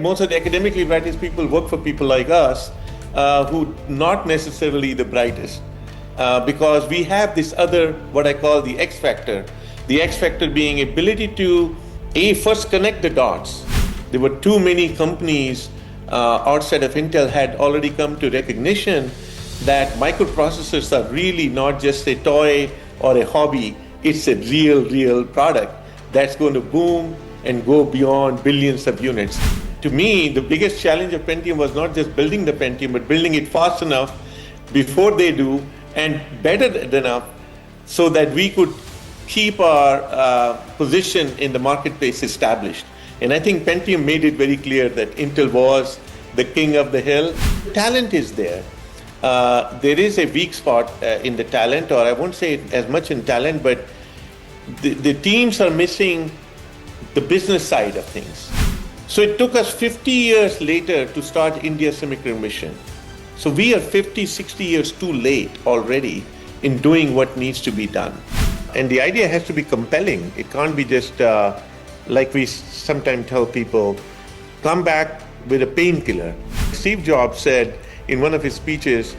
Most of the academically brightest people work for people like us, who not necessarily the brightest, because we have this other, what I call the X factor. The X factor being ability to first connect the dots. There were too many companies outside of Intel had already come to recognition that microprocessors are really not just a toy or a hobby. It's a real product that's going to boom and go beyond billions of units. To me, the biggest challenge of Pentium was not just building the Pentium, but building it fast enough before they do and better enough so that we could keep our position in the marketplace established. And I think Pentium made it very clear that Intel was the king of the hill. Talent is there. There is a weak spot in the talent, or I won't say as much in talent, but the teams are missing the business side of things. So it took us 50 years later to start India Semiconductor Mission. So we are 50, 60 years too late already in doing what needs to be done. And the idea has to be compelling. It can't be just like we sometimes tell people, come back with a painkiller. Steve Jobs said in one of his speeches,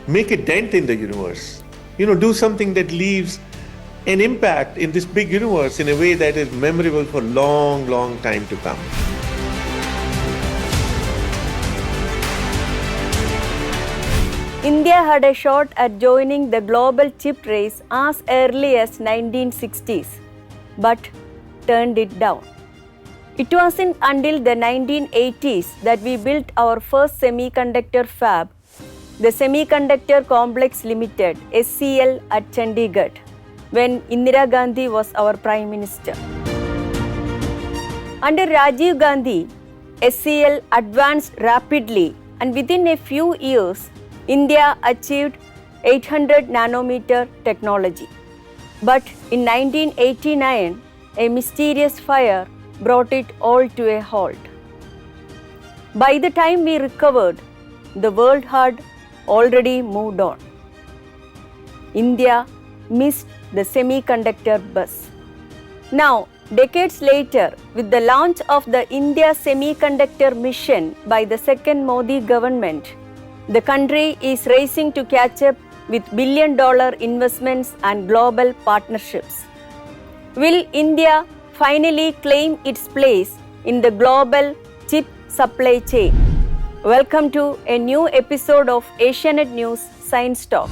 make a dent in the universe. Do something that leaves an impact in this big universe in a way that is memorable for long time to come. India had a shot at joining the global chip race as early as 1960s, but turned it down. It wasn't until the 1980s that we built our first semiconductor fab, the Semiconductor Complex Limited, SCL at Chandigarh, when Indira Gandhi was our Prime Minister. Under Rajiv Gandhi, SCL advanced rapidly, and within a few years, India achieved 800 nanometer technology. But in 1989, a mysterious fire brought it all to a halt. By the time we recovered, the world had already moved on. India missed the semiconductor bus. Now, decades later, with the launch of the India Semiconductor Mission by the second Modi government, the country is racing to catch up with billion-dollar investments and global partnerships. Will India finally claim its place in the global chip supply chain? Welcome to a new episode of Asianet News Science Talk.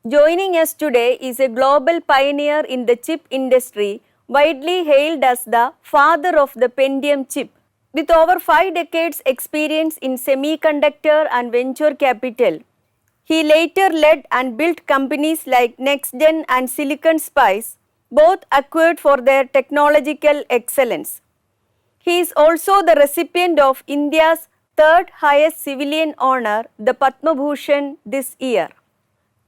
Joining us today is a global pioneer in the chip industry, widely hailed as the father of the Pentium chip. With over 5 decades experience in semiconductor and venture capital, he later led and built companies like NextGen and Silicon Spice, both acquired for their technological excellence. He is also the recipient of India's third highest civilian honor, the Padma Bhushan, this year.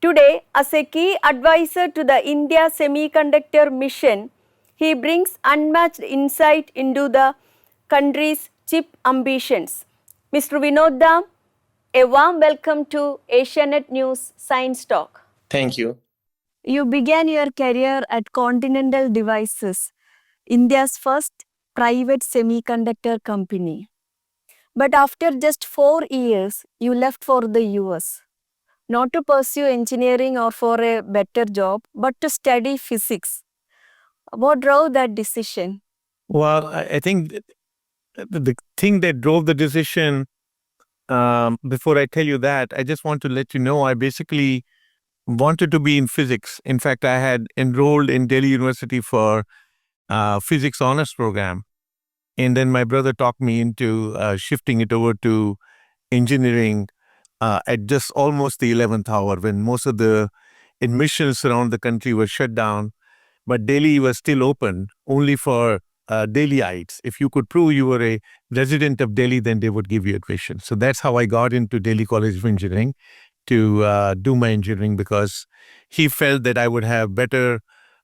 Today, as a key advisor to the India Semiconductor Mission, he brings unmatched insight into the country's chip ambitions. Mr. Vinod Dham, a warm welcome to Asianet News Science Talk. Thank you. You began your career at Continental Devices, India's first private semiconductor company. But after just 4 years, you left for the US. Not to pursue engineering or for a better job, but to study physics. What drove that decision? Well, I think the thing that drove the decision, before I tell you that, I just want to let you know I basically wanted to be in physics. In fact, I had enrolled in Delhi University for physics honors program. And then my brother talked me into shifting it over to engineering at just almost the 11th hour when most of the admissions around the country were shut down. But Delhi was still open only for Delhiites. If you could prove you were a resident of Delhi, then they would give you admission. So that's how I got into Delhi College of Engineering to do my engineering, because he felt that I would have better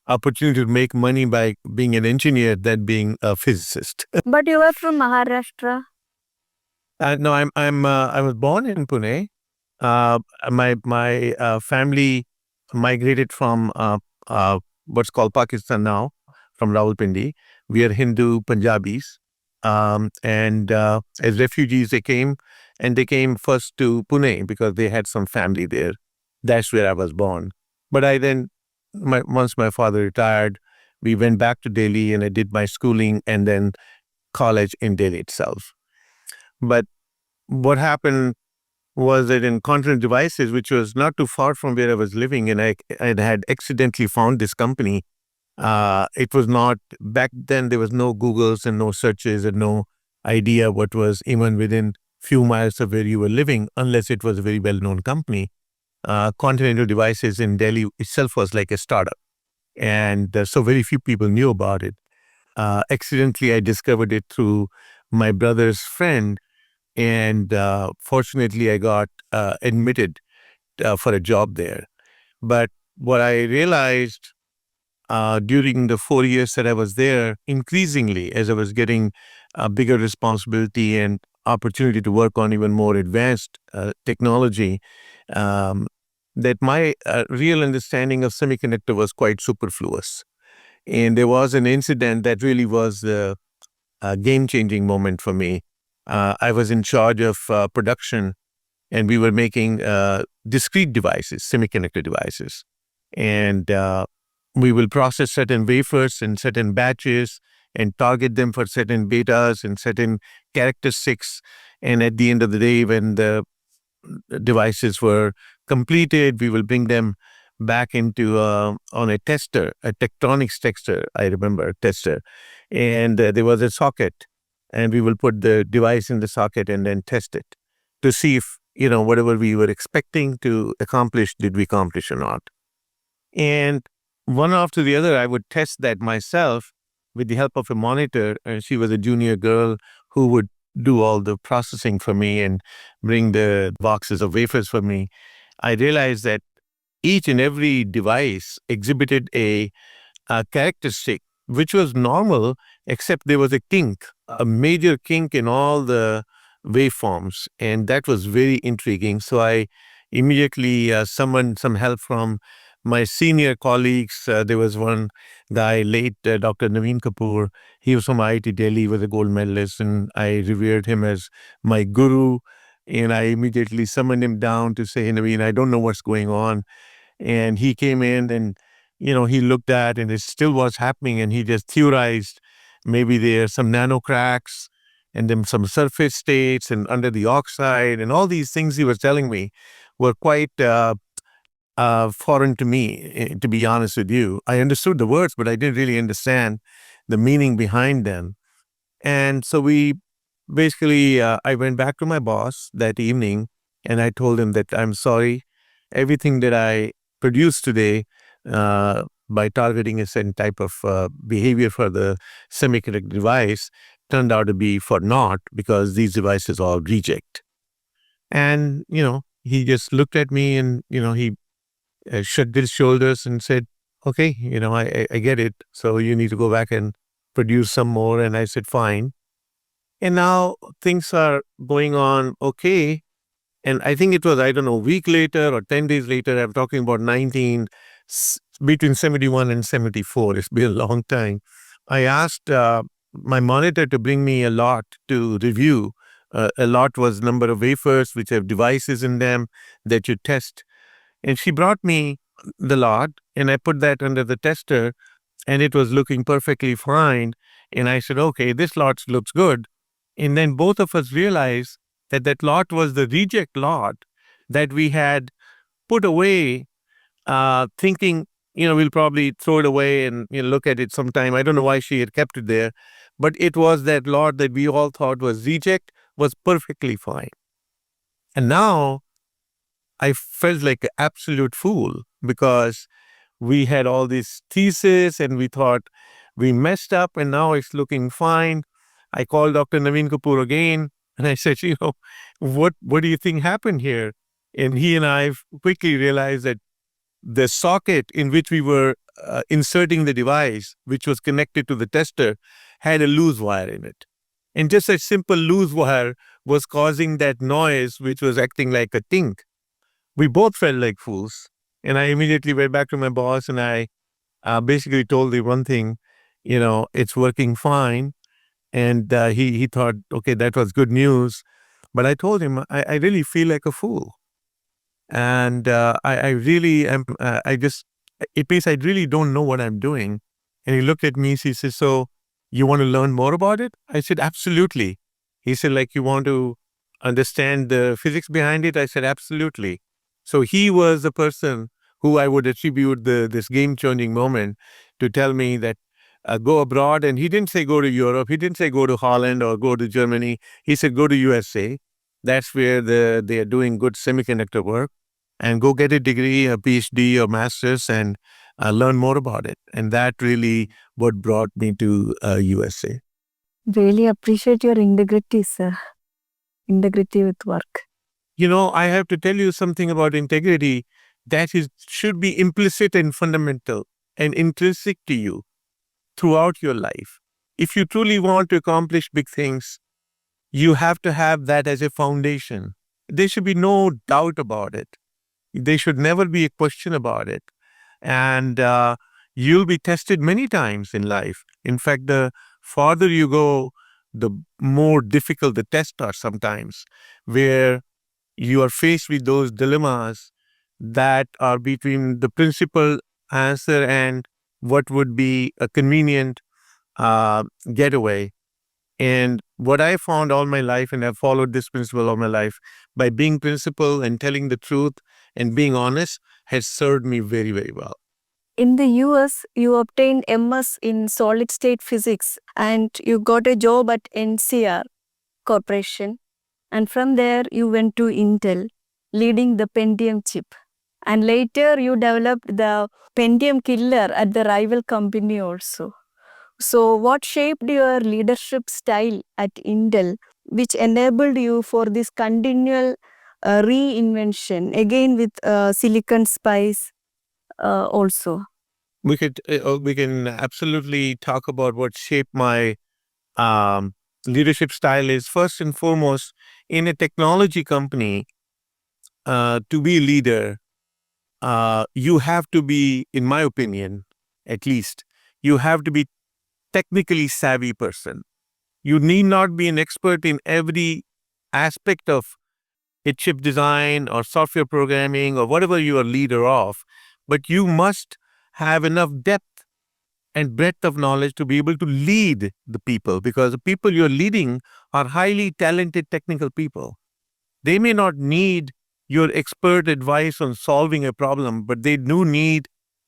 opportunity to make money by being an engineer than being a physicist. But you were from Maharashtra. No, I was born in Pune, Uh, my family migrated from what's called Pakistan now, from Rawalpindi. We are Hindu Punjabis, and as refugees they came first to Pune because they had some family there. That's where I was born. But I then, once my father retired, we went back to Delhi and I did my schooling and then college in Delhi itself. But what happened was that in Continent Devices, which was not too far from where I was living, and I had accidentally found this company. It was not, back then there was no Googles and no searches and no idea what was even within few miles of where you were living, unless it was a very well-known company. Continental Devices in Delhi itself was like a startup, and so very few people knew about it. Accidentally, I discovered it through my brother's friend, and fortunately, I got admitted for a job there. But what I realized during the 4 years that I was there, increasingly, as I was getting a bigger responsibility and opportunity to work on even more advanced technology, um, that my real understanding of semiconductor was quite superfluous. And there was an incident that really was a game-changing moment for me. I was in charge of production, and we were making discrete devices, semiconductor devices. And we will process certain wafers in certain batches and target them for certain betas and certain characteristics. And at the end of the day, when the devices were completed, we will bring them back into on a tester, a Tektronix tester, I remember, tester. And there was a socket, and we will put the device in the socket and then test it to see if, whatever we were expecting to accomplish, did we accomplish or not. And one after the other, I would test that myself with the help of a monitor. And she was a junior girl who would do all the processing for me and bring the boxes of wafers for me. I realized that each and every device exhibited a characteristic which was normal, except there was a kink, a major kink in all the waveforms. And that was very intriguing. So I immediately summoned some help from my senior colleagues. There was one guy, late Dr. Naveen Kapoor. He was from IIT Delhi, was a gold medalist, and I revered him as my guru. And I immediately summoned him down to say, Naveen, I don't know what's going on. And he came in and, he looked at, and it still was happening. And he just theorized maybe there's some nano cracks and then some surface states and under the oxide, and all these things he was telling me were quite foreign to me, to be honest with you. I understood the words, but I didn't really understand the meaning behind them. And so I went back to my boss that evening and I told him that I'm sorry, everything that I produced today by targeting a certain type of behavior for the semiconductor device turned out to be for naught, because these devices all reject. And, he just looked at me and, he shrugged his shoulders and said, okay, I get it. So you need to go back and produce some more. And I said, fine. And now things are going on okay. And I think it was, I don't know, a week later or 10 days later, I'm talking about between 71 and 74. It's been a long time. I asked my monitor to bring me a lot to review. A lot was number of wafers which have devices in them that you test. And she brought me the lot, and I put that under the tester, and it was looking perfectly fine. And I said, okay, this lot looks good. And then both of us realized that lot was the reject lot that we had put away, thinking, we'll probably throw it away and look at it sometime. I don't know why she had kept it there, but it was that lot that we all thought was reject, was perfectly fine. And now I felt like an absolute fool, because we had all this thesis and we thought we messed up, and now it's looking fine. I called Dr. Naveen Kapoor again and I said, what do you think happened here? And he and I quickly realized that the socket in which we were inserting the device, which was connected to the tester, had a loose wire in it. And just a simple loose wire was causing that noise, which was acting like a kink. we both felt like fools. And I immediately went back to my boss and I basically told him one thing, it's working fine. And he thought, okay, that was good news. But I told him, I really feel like a fool. And I really am, it means I really don't know what I'm doing. And he looked at me, he says, so you want to learn more about it? I said, absolutely. He said, like, you want to understand the physics behind it? I said, absolutely. So he was the person who I would attribute this game-changing moment to tell me that go abroad. And he didn't say go to Europe. He didn't say go to Holland or go to Germany. He said go to USA. That's where they are doing good semiconductor work. And go get a degree, a PhD or master's, and learn more about it. And that really what brought me to USA. Really appreciate your integrity, sir. Integrity with work. I have to tell you something about integrity that should be implicit and fundamental and intrinsic to you throughout your life. If you truly want to accomplish big things, you have to have that as a foundation. There should be no doubt about it. There should never be a question about it. And you'll be tested many times in life. In fact, the farther you go, the more difficult the tests are sometimes, where you are faced with those dilemmas that are between the principal answer and what would be a convenient getaway. And what I found all my life, and I've followed this principle all my life, by being principled and telling the truth and being honest, has served me very, very well. In the US, you obtained MS in solid state physics and you got a job at NCR Corporation. And from there, you went to Intel, leading the Pentium chip. And later, you developed the Pentium killer at the rival company also. So, what shaped your leadership style at Intel, which enabled you for this continual reinvention, again with Silicon Spice also? We can absolutely talk about what shaped my leadership style. Is first and foremost, in a technology company, to be a leader, you have to be, in my opinion, at least, you have to be technically savvy person. You need not be an expert in every aspect of a chip design or software programming or whatever you are leader of, but you must have enough depth and breadth of knowledge to be able to lead the people, because the people you're leading are highly talented technical people. They may not need your expert advice on solving a problem, but they do need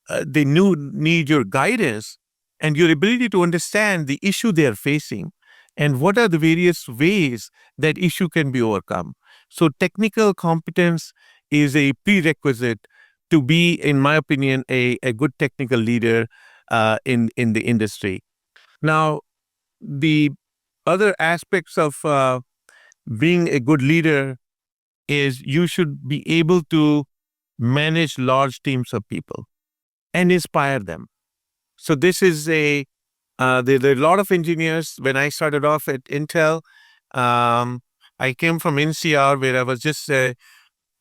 your guidance and your ability to understand the issue they are facing and what are the various ways that issue can be overcome. So technical competence is a prerequisite to be, in my opinion, a good technical leader in the industry. Now, the other aspects of being a good leader is you should be able to manage large teams of people and inspire them. So this is there are a lot of engineers. When I started off at Intel, I came from NCR, where I was just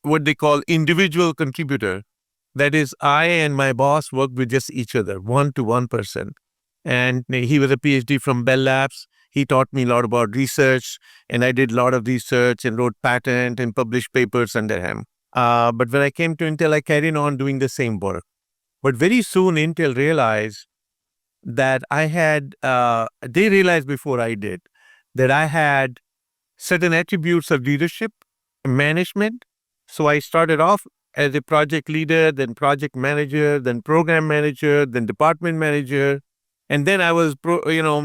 what they call individual contributor. That is, I and my boss worked with just each other, one-to-one person. And he was a PhD from Bell Labs. He taught me a lot about research, and I did a lot of research and wrote patent and published papers under him. But when I came to Intel, I carried on doing the same work. But very soon, Intel realized that they realized before I did, that I had certain attributes of leadership, management. So I started off as a project leader, then project manager, then program manager, then department manager. And then I was,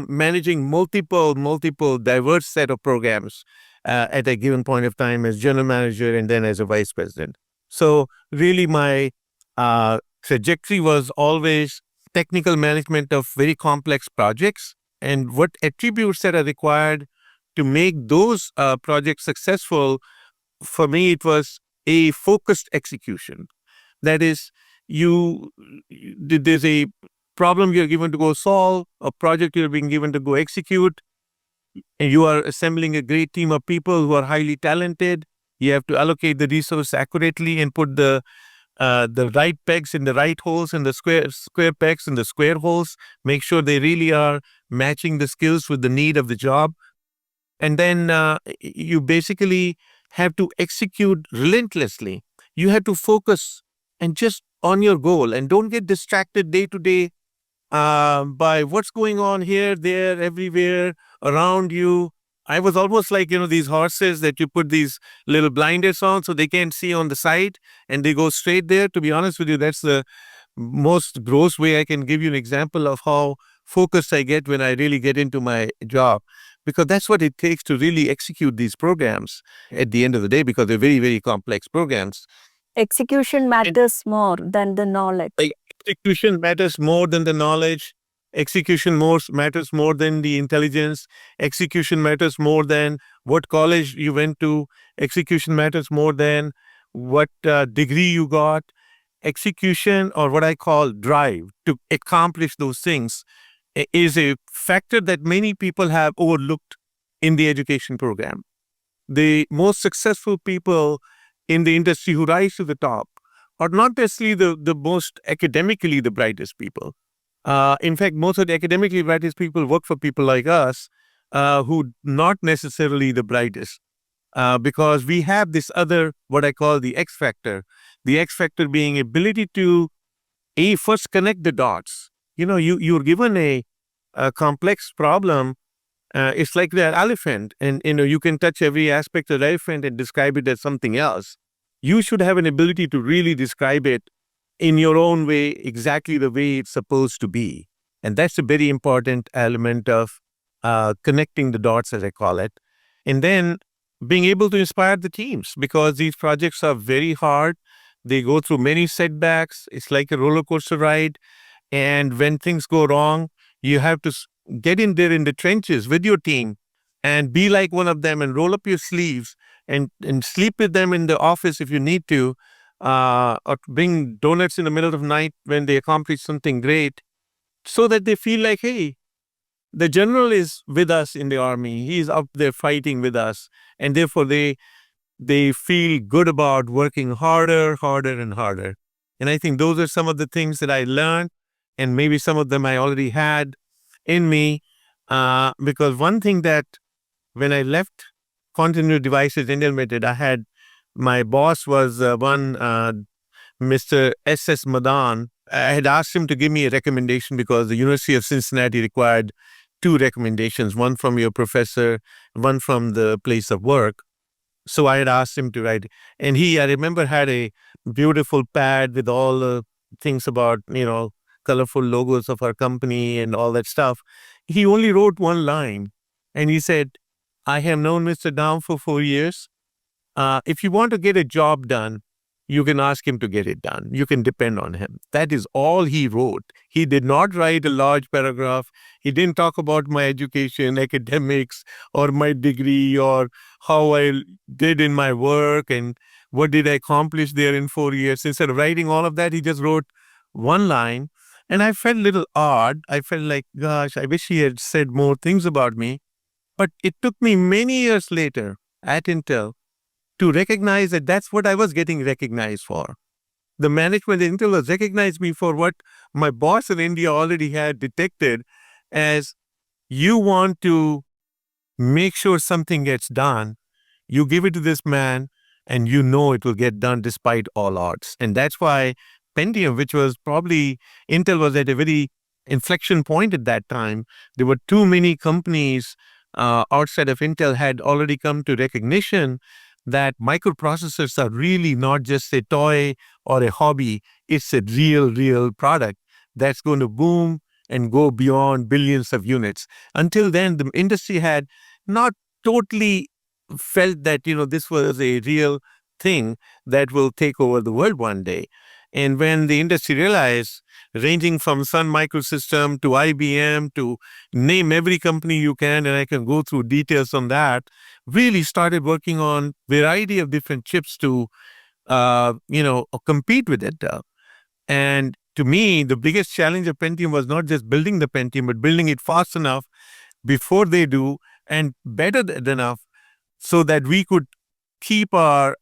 managing multiple diverse set of programs at a given point of time as general manager and then as a vice president. So really my trajectory was always technical management of very complex projects and what attributes that are required to make those projects successful. For me, it was a focused execution. That is, there's a problem you're given to go solve, a project you're being given to go execute, and you are assembling a great team of people who are highly talented. You have to allocate the resource accurately and put the right pegs in the right holes and the square pegs in the square holes. Make sure they really are matching the skills with the need of the job. And then you basically have to execute relentlessly. You have to focus and just on your goal and don't get distracted day to day by what's going on here, there, everywhere around you. I was almost like, these horses that you put these little blinders on so they can't see on the side and they go straight there. To be honest with you, that's the most gross way I can give you an example of how focused I get when I really get into my job, because that's what it takes to really execute these programs at the end of the day, because they're very, very complex programs. Execution matters more than the knowledge. Execution matters more than the knowledge. Execution matters more than the intelligence. Execution matters more than what college you went to. Execution matters more than what degree you got. Execution, or what I call drive to accomplish those things, is a factor that many people have overlooked in the education program. The most successful people in the industry who rise to the top are not necessarily the most academically the brightest people. In fact, most of the academically brightest people work for people like us who not necessarily the brightest, because we have this other, what I call the X factor. The X factor being ability to first connect the dots. You're given a complex problem. It's like the elephant, and you can touch every aspect of the elephant and describe it as something else. You should have an ability to really describe it in your own way, exactly the way it's supposed to be. And that's a very important element of connecting the dots, as I call it. And then being able to inspire the teams, because these projects are very hard. They go through many setbacks. It's like a roller coaster ride. And when things go wrong, you have to get in there in the trenches with your team and be like one of them and roll up your sleeves and sleep with them in the office if you need to, or bring donuts in the middle of the night when they accomplish something great, so that they feel like, hey, the general is with us in the army. He's up there fighting with us. And therefore they feel good about working harder and harder. And I think those are some of the things that I learned, and maybe some of them I already had in me, because one thing that when I left Continuous Devices India Limited, my boss was Mr. S.S. Madan. I had asked him to give me a recommendation because the University of Cincinnati required 2 recommendations, one from your professor, one from the place of work. So I had asked him to write, and I remember, had a beautiful pad with all the things about, colorful logos of our company and all that stuff. He only wrote one line, and he said, I have known Mr. Dam for 4 years. If you want to get a job done, you can ask him to get it done. You can depend on him. That is all he wrote. He did not write a large paragraph. He didn't talk about my education, academics, or my degree, or how I did in my work and what did I accomplish there in 4 years. Instead of writing all of that, he just wrote one line. And I felt a little odd. I felt like, gosh, I wish he had said more things about me. But it took me many years later at Intel to recognize that that's what I was getting recognized for. The management at Intel was recognized me for what my boss in India already had detected as, you want to make sure something gets done, you give it to this man and it will get done despite all odds. And that's why Pentium, which was probably, Intel was at a very inflection point at that time. There were too many companies outside of Intel had already come to recognition that microprocessors are really not just a toy or a hobby. It's a real product that's going to boom and go beyond billions of units. Until then, the industry had not totally felt that, this was a real thing that will take over the world one day. And when the industry realized, ranging from Sun Microsystem to IBM to name every company you can, and I can go through details on that, really started working on variety of different chips to, compete with it. And to me, the biggest challenge of Pentium was not just building the Pentium, but building it fast enough before they do and better enough so that we could keep our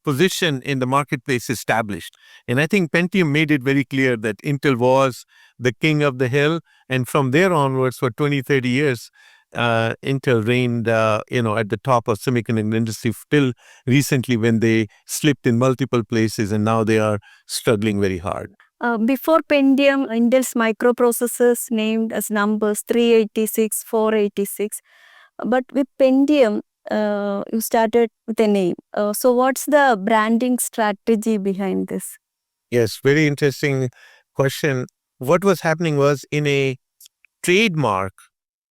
position in the marketplace established. And I think Pentium made it very clear that Intel was the king of the hill. And from there onwards, for 20, 30 years, Intel reigned, at the top of semiconductor industry till recently when they slipped in multiple places and now they are struggling very hard. Before Pentium, Intel's microprocessors named as numbers 386, 486. But with Pentium, you started with a name. So what's the branding strategy behind this? Yes, very interesting question. What was happening was, in a trademark,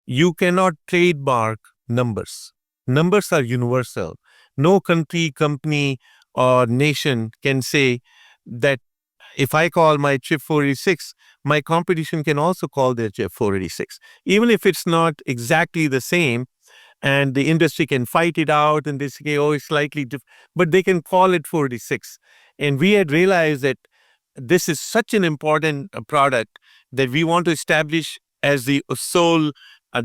you cannot trademark numbers. Numbers are universal. No country, company, or nation can say that if I call my chip 486, my competition can also call their chip 486. Even if it's not exactly the same, and the industry can fight it out and they say, oh, it's slightly different, but they can call it 486. And we had realized that this is such an important product that we want to establish as the sole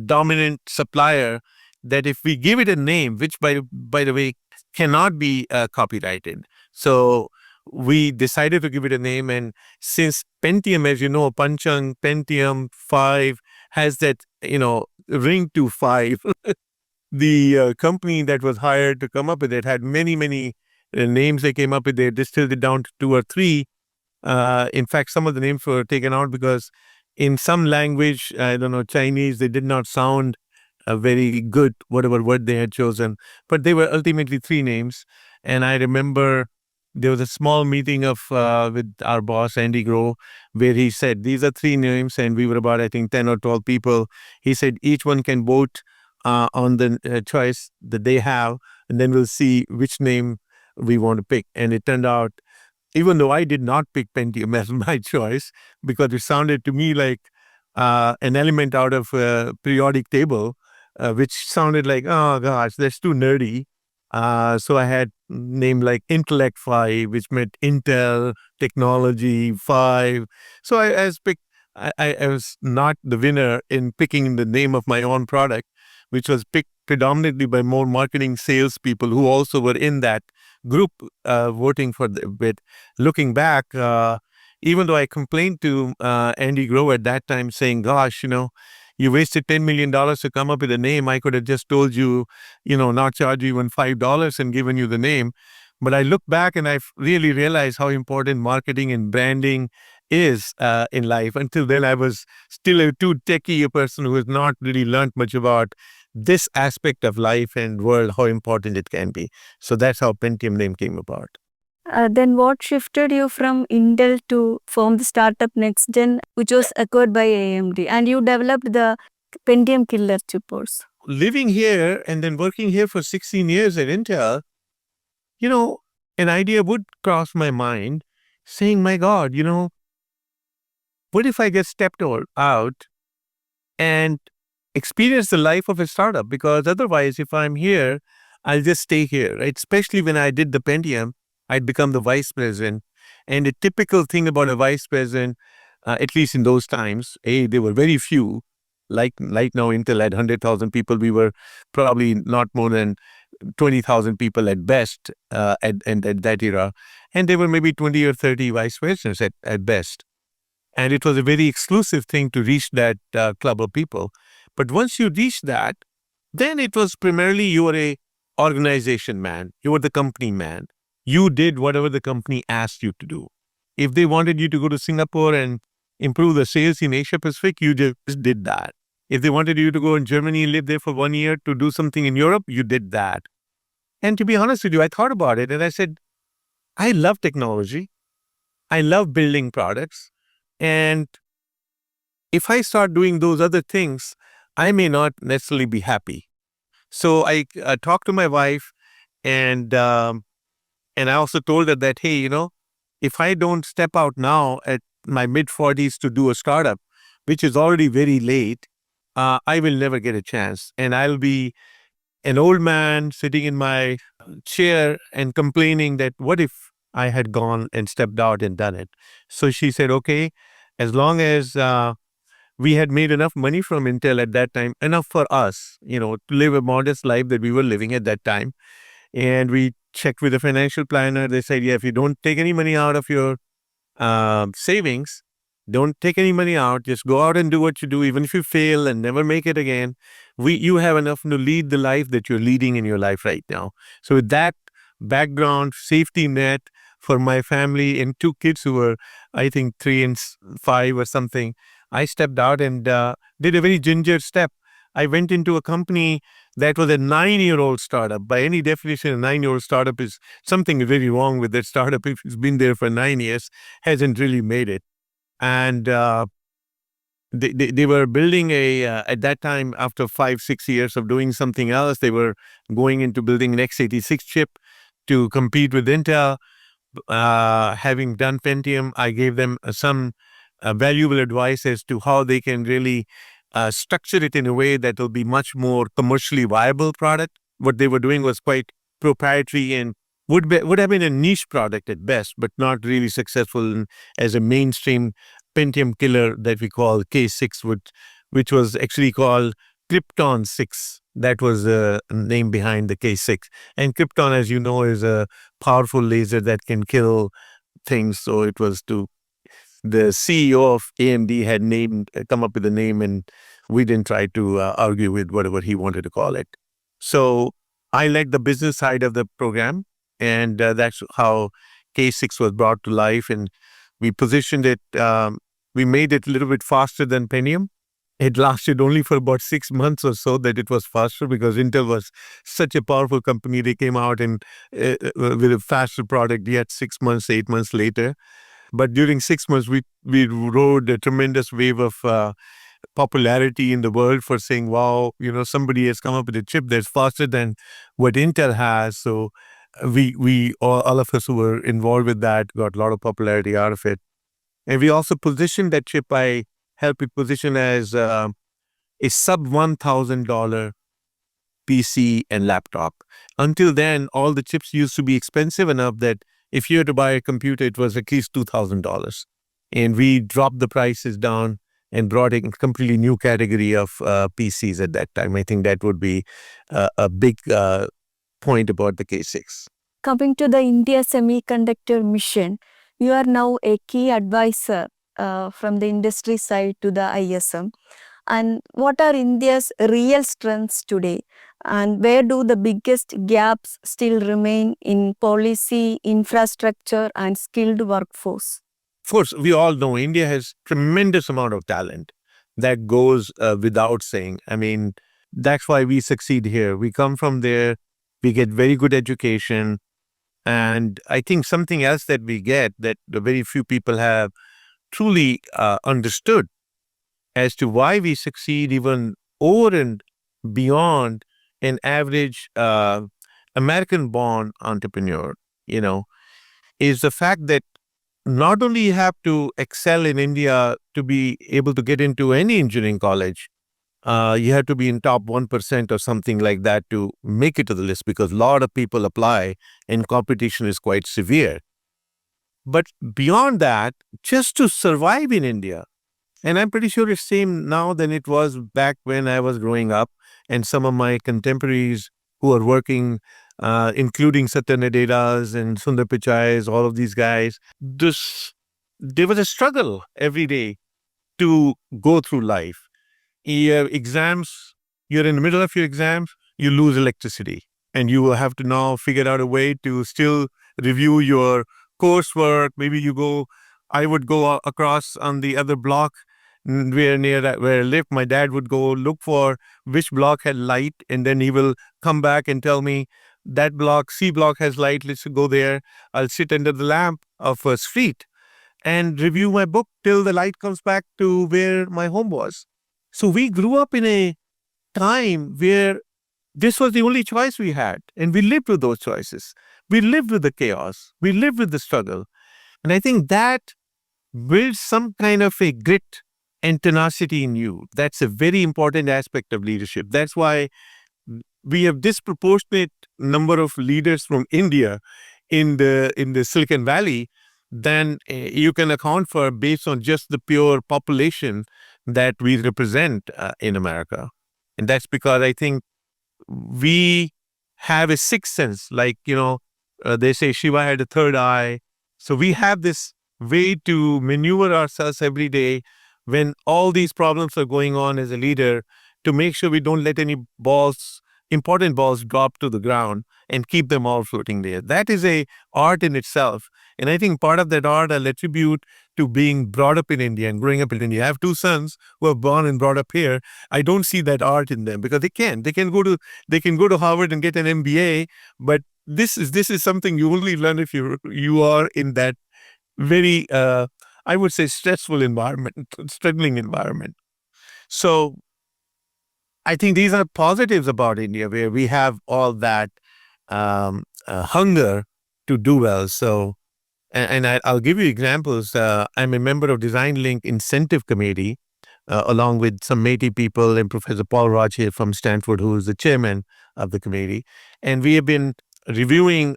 dominant supplier, that if we give it a name, which by the way cannot be copyrighted, so we decided to give it a name. And since Pentium, as you know, Panchang, Pentium 5 has that, ring to 5. The company that was hired to come up with it had many, many names they came up with. They distilled it down to 2 or 3. In fact, some of the names were taken out because in some language, I don't know, Chinese, they did not sound very good, whatever word they had chosen. But they were ultimately 3 names. And I remember there was a small meeting with our boss, Andy Grove, where he said, these are 3 names. And we were about, I think, 10 or 12 people. He said, each one can vote on the choice that they have, and then we'll see which name we want to pick. And it turned out, even though I did not pick Pentium as my choice, because it sounded to me like an element out of a periodic table, which sounded like, oh gosh, that's too nerdy. So I had name like Intellect 5, which meant Intel Technology 5. So I was not the winner in picking the name of my own product, which was picked predominantly by more marketing salespeople who also were in that group voting for the bid. Looking back, even though I complained to Andy Grove at that time saying, gosh, you wasted $10 million to come up with a name. I could have just told you, not charge you even $5 and given you the name. But I look back and I've really realized how important marketing and branding is in life. Until then, I was still a too techie a person who has not really learned much about this aspect of life and world, how important it can be. So that's how Pentium name came about. Then what shifted you from Intel to form the startup NextGen, which was acquired by AMD, and you developed the Pentium killer chip course? Living here and then working here for 16 years at Intel, an idea would cross my mind saying, my God, what if I get stepped out and experience the life of a startup? Because otherwise, if I'm here, I'll just stay here, right? Especially when I did the Pentium, I'd become the vice president. And the typical thing about a vice president, at least in those times, there were very few. Like now, Intel had 100,000 people. We were probably not more than 20,000 people at best at that era. And there were maybe 20 or 30 vice presidents at best. And it was a very exclusive thing to reach that club of people. But once you reach that, then it was primarily you were a organization man. You were the company man. You did whatever the company asked you to do. If they wanted you to go to Singapore and improve the sales in Asia Pacific, you just did that. If they wanted you to go in Germany and live there for 1 year to do something in Europe, you did that. And to be honest with you, I thought about it and I said, I love technology. I love building products. And if I start doing those other things, I may not necessarily be happy. So I talked to my wife and I also told her that, hey, if I don't step out now at my mid-40s to do a startup, which is already very late, I will never get a chance. And I'll be an old man sitting in my chair and complaining that what if I had gone and stepped out and done it? So she said, okay, as long as we had made enough money from Intel at that time, enough for us, to live a modest life that we were living at that time. And we checked with the financial planner. They said, yeah, if you don't take any money out of your savings, don't take any money out. Just go out and do what you do. Even if you fail and never make it again, you have enough to lead the life that you're leading in your life right now. So with that background, safety net for my family and 2 kids who were, I think, 3 and 5 or something, I stepped out and did a very ginger step. I went into a company that was a 9-year-old startup. By any definition, a 9-year-old startup is something very wrong with that startup. If it's been there for 9 years, hasn't really made it. And they were building at that time, after 5-6 years of doing something else, they were going into building an x86 chip to compete with Intel. Having done Pentium, I gave them some valuable advice as to how they can really structure it in a way that will be much more commercially viable product. What they were doing was quite proprietary and would have been a niche product at best, but not really successful as a mainstream Pentium killer that we call K6, which was actually called Krypton 6. That was the name behind the K6. And Krypton, as you know, is a powerful laser that can kill things. So it was the CEO of AMD had come up with a name, and we didn't try to argue with whatever he wanted to call it. So I led the business side of the program, and that's how K6 was brought to life. And we positioned it, we made it a little bit faster than Pentium. It lasted only for about 6 months or so that it was faster, because Intel was such a powerful company. They came out and with a faster product yet 6 months, 8 months later. But during 6 months, we rode a tremendous wave of popularity in the world for saying, wow, somebody has come up with a chip that's faster than what Intel has. So we all of us who were involved with that got a lot of popularity out of it. And we also positioned that chip, I helped it position as a sub $1,000 PC and laptop. Until then, all the chips used to be expensive enough that if you had to buy a computer, it was at least $2,000. And we dropped the prices down and brought a completely new category of PCs at that time. I think that would be a big point about the K6. Coming to the India Semiconductor Mission, you are now a key advisor from the industry side to the ISM. And what are India's real strengths today? And where do the biggest gaps still remain in policy, infrastructure, and skilled workforce? Of course, we all know India has tremendous amount of talent. That goes without saying. I mean, that's why we succeed here. We come from there, we get very good education. And I think something else that we get that very few people have truly understood as to why we succeed even over and beyond an average American-born entrepreneur, is the fact that not only you have to excel in India to be able to get into any engineering college, you have to be in top 1% or something like that to make it to the list, because a lot of people apply and competition is quite severe. But beyond that, just to survive in India, and I'm pretty sure it's same now than it was back when I was growing up, and some of my contemporaries who are working, including Satya Nadella's and Sundar Pichai's, all of these guys, there was a struggle every day to go through life. Exams, you're in the middle of your exams, you lose electricity, and you will have to now figure out a way to still review your coursework. Maybe I would go across on the other block where I live. My dad would go look for which block had light, and then he will come back and tell me that C block has light, let's go there. I'll sit under the lamp of a street and review my book till the light comes back to where my home was. So we grew up in a time where this was the only choice we had, and we lived with those choices. We lived with the chaos. We lived with the struggle. And I think that builds some kind of a grit and tenacity in you. That's a very important aspect of leadership. That's why we have disproportionate number of leaders from India in the Silicon Valley than you can account for based on just the pure population that we represent in America. And that's because I think we have a sixth sense, like, they say Shiva had a third eye. So we have this way to maneuver ourselves every day when all these problems are going on as a leader, to make sure we don't let any important balls drop to the ground, and keep them all floating there. That is a art in itself. And I think part of that art I'll attribute to being brought up in India and growing up in India. I have two sons who are born and brought up here. I don't see that art in them because they can. They can go to Harvard and get an MBA, but this is something you only learn if you are in that very I would say stressful environment, struggling environment. So I think these are positives about India, where we have all that hunger to do well. So, and I'll give you examples. I'm a member of Design Link Incentive Committee, along with some MeitY people and Professor Paul Raj here from Stanford, who is the chairman of the committee. And we have been reviewing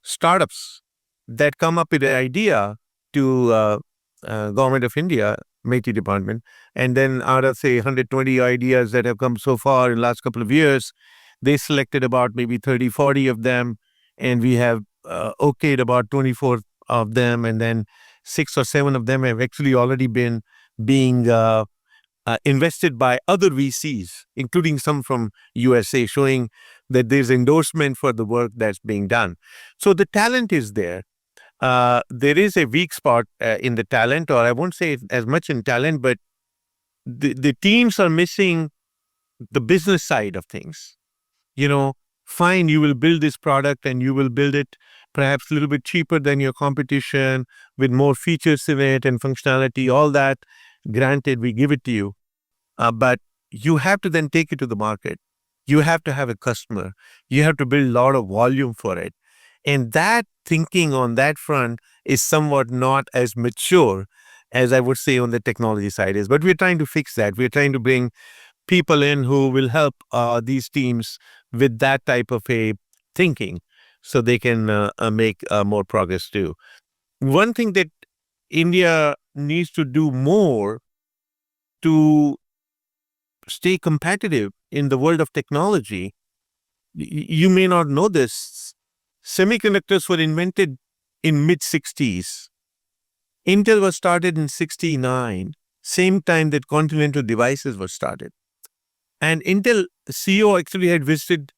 startups that come up with an idea to Government of India, MeitY department. And then out of, say, 120 ideas that have come so far in the last couple of years, they selected about maybe 30, 40 of them. And we have okayed about 24 of them. And then 6 or 7 of them have actually already been being invested by other VCs, including some from USA, showing that there's endorsement for the work that's being done. So the talent is there. There is a weak spot in the talent, or I won't say as much in talent, but the teams are missing the business side of things. Fine, you will build this product and you will build it perhaps a little bit cheaper than your competition with more features in it and functionality, all that. Granted, we give it to you. But you have to then take it to the market. You have to have a customer. You have to build a lot of volume for it. And that thinking on that front is somewhat not as mature as I would say on the technology side is. But we're trying to fix that. We're trying to bring people in who will help these teams with that type of a thinking so they can make more progress too. One thing that India needs to do more to stay competitive in the world of technology, you may not know this, semiconductors were invented in mid-60s. Intel was started in 69, same time that Continental Devices was started. And Intel CEO actually had visited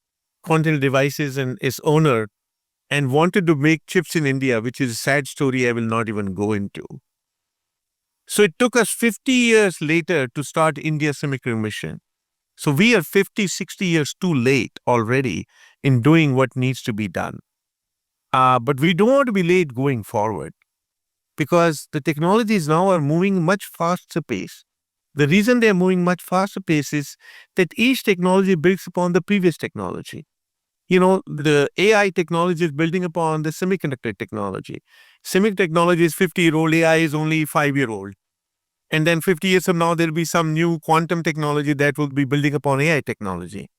Continental Devices and its owner and wanted to make chips in India, which is a sad story I will not even go into. So it took us 50 years later to start India Semiconductor Mission. So we are 50, 60 years too late already in doing what needs to be done. But we don't want to be late going forward because the technologies now are moving much faster pace. The reason they're moving much faster pace is that each technology builds upon the previous technology. The AI technology is building upon the semiconductor technology. Semiconductor technology is 50-year-old, AI is only 5-year-old. And then 50 years from now, there'll be some new quantum technology that will be building upon AI technology.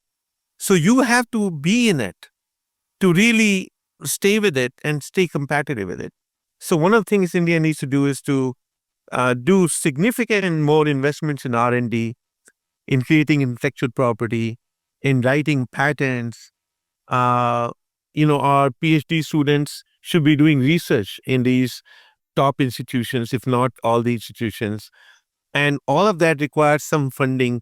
So you have to be in it to really stay with it and stay competitive with it. So one of the things India needs to do is to do significant and more investments in R&D, in creating intellectual property, in writing patents. Our PhD students should be doing research in these top institutions, if not all the institutions. And all of that requires some funding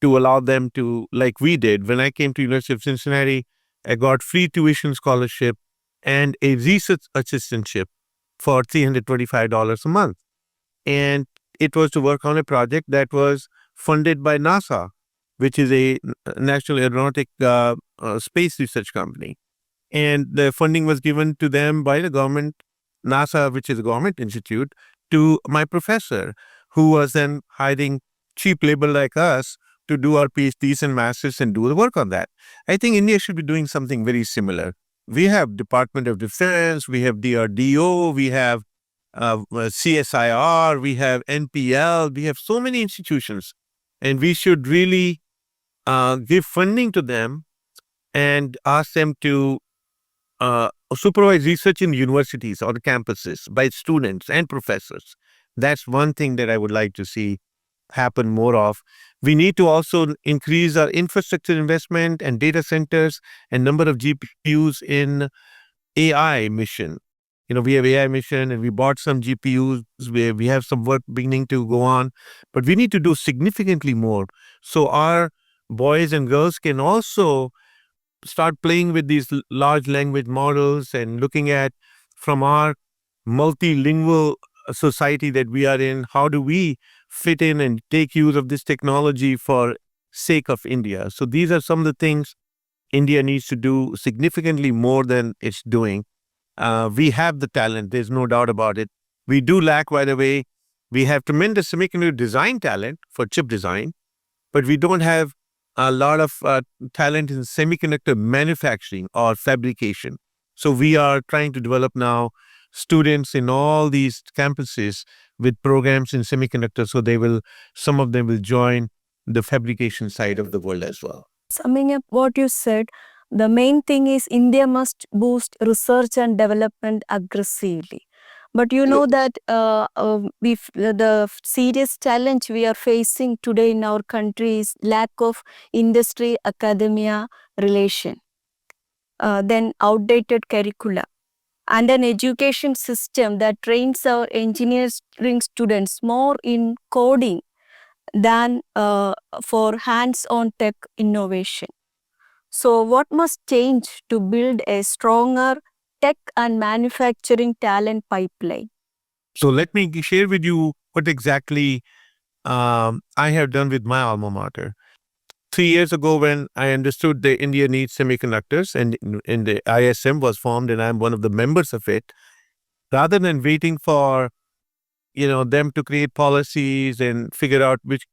to allow them to, like we did. When I came to University of Cincinnati, I got free tuition scholarship and a research assistantship for $325 a month. And it was to work on a project that was funded by NASA, which is a National Aeronautic Space Research Company. And the funding was given to them by the government, NASA, which is a government institute, to my professor, who was then hiring cheap labor like us to do our PhDs and masters and do the work on that. I think India should be doing something very similar. We have Department of Defense, we have DRDO, we have CSIR, we have NPL, we have so many institutions, and we should really give funding to them and ask them to supervise research in universities or campuses by students and professors. That's one thing that I would like to see happen more of. We need to also increase our infrastructure investment and data centers and number of GPUs in AI mission. We have AI mission and we bought some GPUs where we have some work beginning to go on, but we need to do significantly more. So our boys and girls can also start playing with these large language models and looking at from our multilingual society that we are in, how do we fit in and take use of this technology for sake of India. So these are some of the things India needs to do significantly more than it's doing. We have the talent, there's no doubt about it. We do lack, by the way, we have tremendous semiconductor design talent for chip design, but we don't have a lot of talent in semiconductor manufacturing or fabrication. So we are trying to develop now students in all these campuses with programs in semiconductor, so some of them will join the fabrication side of the world as well. Summing up what you said, the main thing is India must boost research and development aggressively. But you know that the serious challenge we are facing today in our country is lack of industry academia relation, then outdated curricula, and an education system that trains our engineering students more in coding than for hands-on tech innovation. So what must change to build a stronger tech and manufacturing talent pipeline? So let me share with you what exactly I have done with my alma mater. 3 years ago, when I understood that India needs semiconductors and the ISM was formed and I'm one of the members of it, rather than waiting for them to create policies and figure out which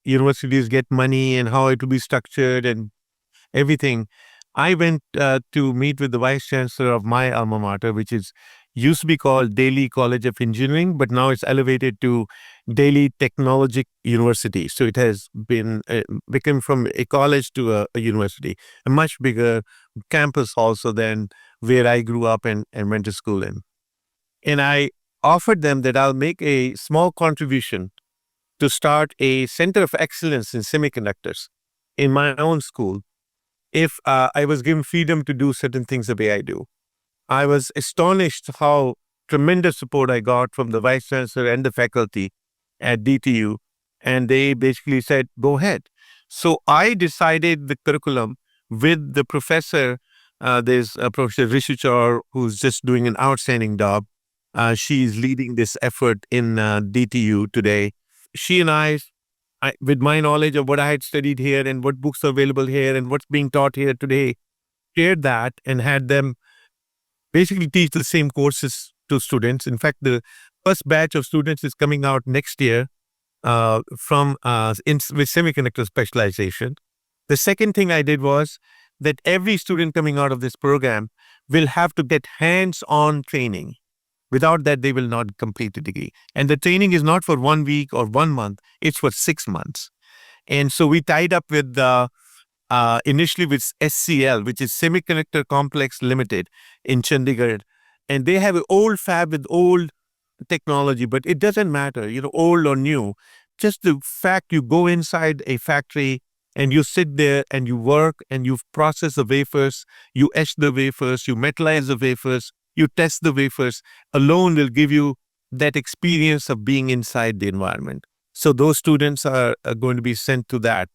universities get money and how it will be structured and everything, I went to meet with the vice chancellor of my alma mater, which used to be called Delhi College of Engineering, but now it's elevated to Delhi Technologic University. So it has been become from a college to a university, a much bigger campus also than where I grew up and went to school in. And I offered them that I'll make a small contribution to start a center of excellence in semiconductors in my own school if I was given freedom to do certain things the way I do. I was astonished how tremendous support I got from the vice chancellor and the faculty at DTU, and they basically said, go ahead. So I decided the curriculum with the professor. There's Professor Rishichar, who's just doing an outstanding job. She's leading this effort in DTU today. She and I, with my knowledge of what I had studied here and what books are available here and what's being taught here today, shared that and had them basically teach the same courses to students. In fact, the first batch of students is coming out next year with semiconductor specialization. The second thing I did was that every student coming out of this program will have to get hands-on training. Without that, they will not complete the degree. And the training is not for 1 week or 1 month, it's for 6 months. And so we tied up with initially with SCL, which is Semiconductor Complex Limited in Chandigarh. And they have an old fab with old technology, but it doesn't matter, old or new. Just the fact you go inside a factory and you sit there and you work and you process the wafers, you etch the wafers, you metallize the wafers, you test the wafers, alone will give you that experience of being inside the environment. So those students are going to be sent to that.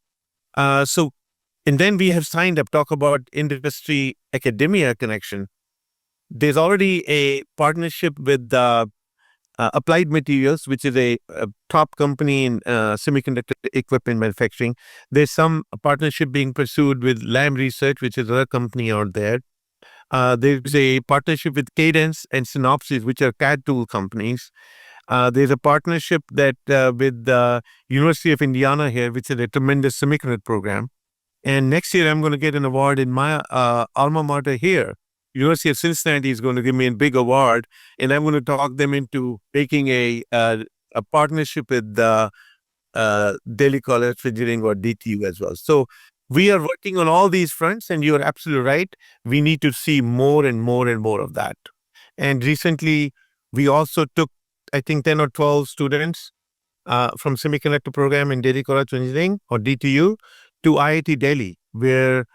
And then we have signed up, talk about industry academia connection. There's already a partnership with Applied Materials, which is a top company in semiconductor equipment manufacturing. There's some partnership being pursued with Lam Research, which is another company out there. There's a partnership with Cadence and Synopsys, which are CAD tool companies. There's a partnership that with the University of Indiana here, which is a tremendous semiconductor program. And next year, I'm going to get an award in my alma mater here. University of Cincinnati is going to give me a big award, and I'm going to talk them into making a partnership with Delhi College of Engineering or DTU as well. So we are working on all these fronts, and you're absolutely right. We need to see more and more and more of that. And recently, we also took, I think, 10 or 12 students from semiconductor program in Delhi College of Engineering or DTU to IIT Delhi, where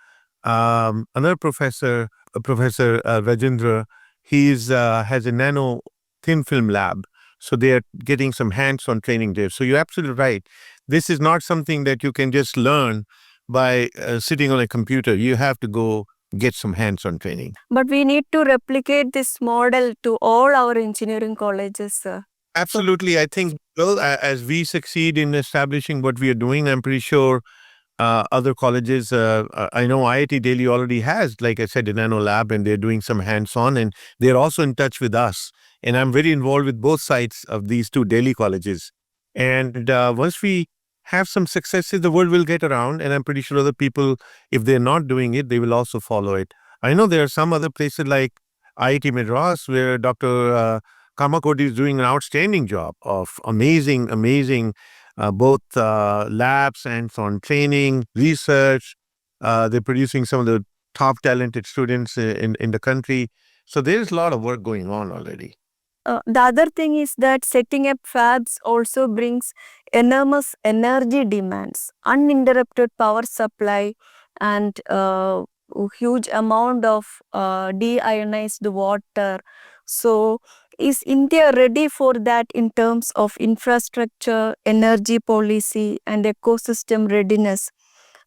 another professor, Professor Rajendra, he's has a nano thin film lab. So they are getting some hands-on training there. So you're absolutely right. This is not something that you can just learn by sitting on a computer. You have to go get some hands-on training. But we need to replicate this model to all our engineering colleges, sir. Absolutely. I think, well, as we succeed in establishing what we are doing, I'm pretty sure other colleges, I know IIT Delhi already has, like I said, a nano lab, and they're doing some hands-on, and they're also in touch with us. And I'm very involved with both sides of these two Delhi colleges. And once we have some successes, the word will get around, and I'm pretty sure other people, if they're not doing it, they will also follow it. I know there are some other places like IIT Madras where Dr. Kamakoti is doing an outstanding job of amazing both labs and on training, research. They're producing some of the top talented students in the country. So there's a lot of work going on already. The other thing is that setting up fabs also brings enormous energy demands, uninterrupted power supply, and huge amount of deionized water. So, is India ready for that in terms of infrastructure, energy policy, and ecosystem readiness,